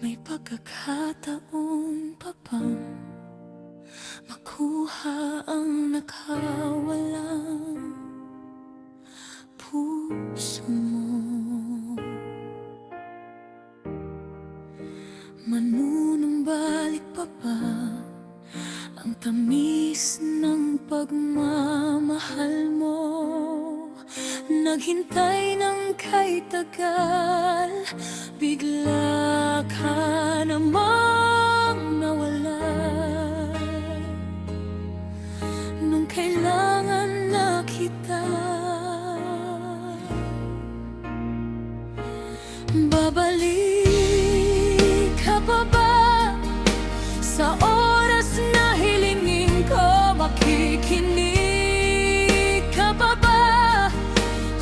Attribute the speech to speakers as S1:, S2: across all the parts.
S1: May pagkakataon pa bang makuha ang nakawalang puso mo? Manunumbalik pa ba ang tamis ng pagmamahal mo? Naghintay ng kay tagal, bigla ka namang nawala. Nung kailangan na kita, babalik ka pa ba sa oras na hilingin ko? Makikinig ka pa ba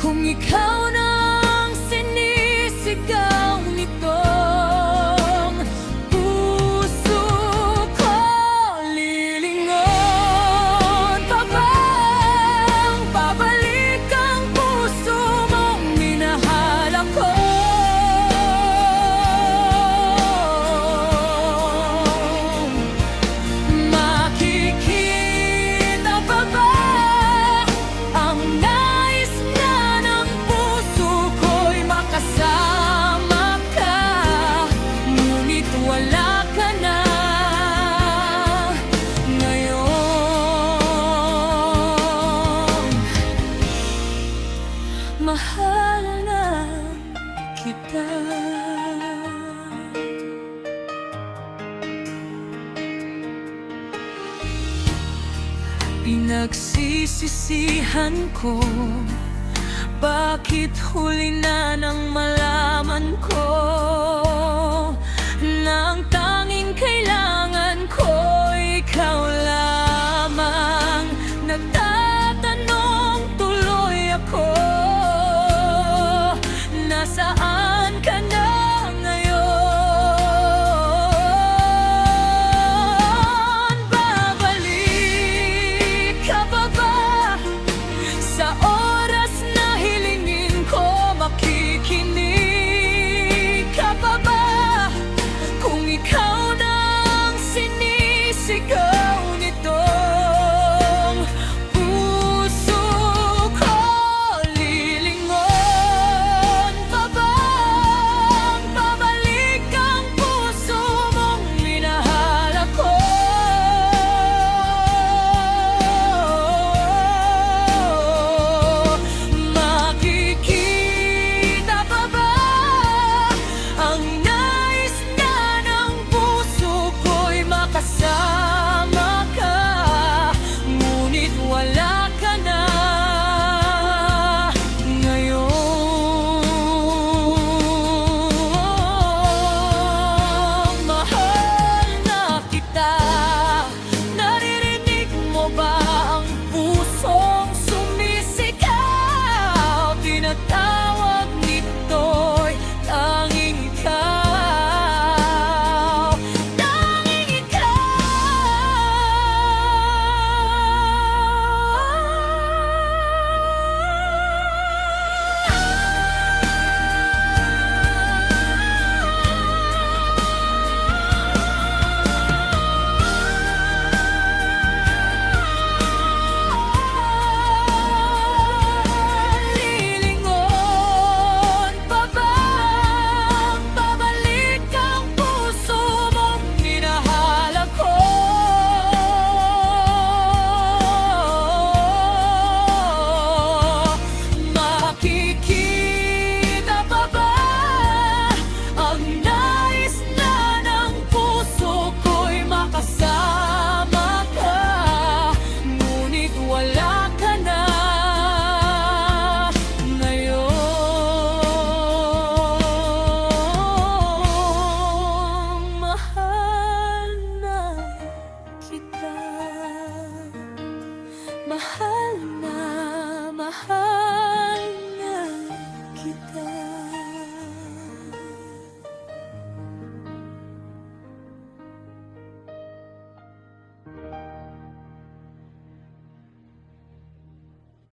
S1: kung ikaw na ang sinisigaw nitong puso ko? Lilingon pa bang babalik ang puso mong minahal ako? Makikita pa ba ang nais na ng puso ko'y makasama ka? Ngunit wala ka na ngayon. Mahal na kita. Pinagsisisihan ko, bakit huli na ng malaman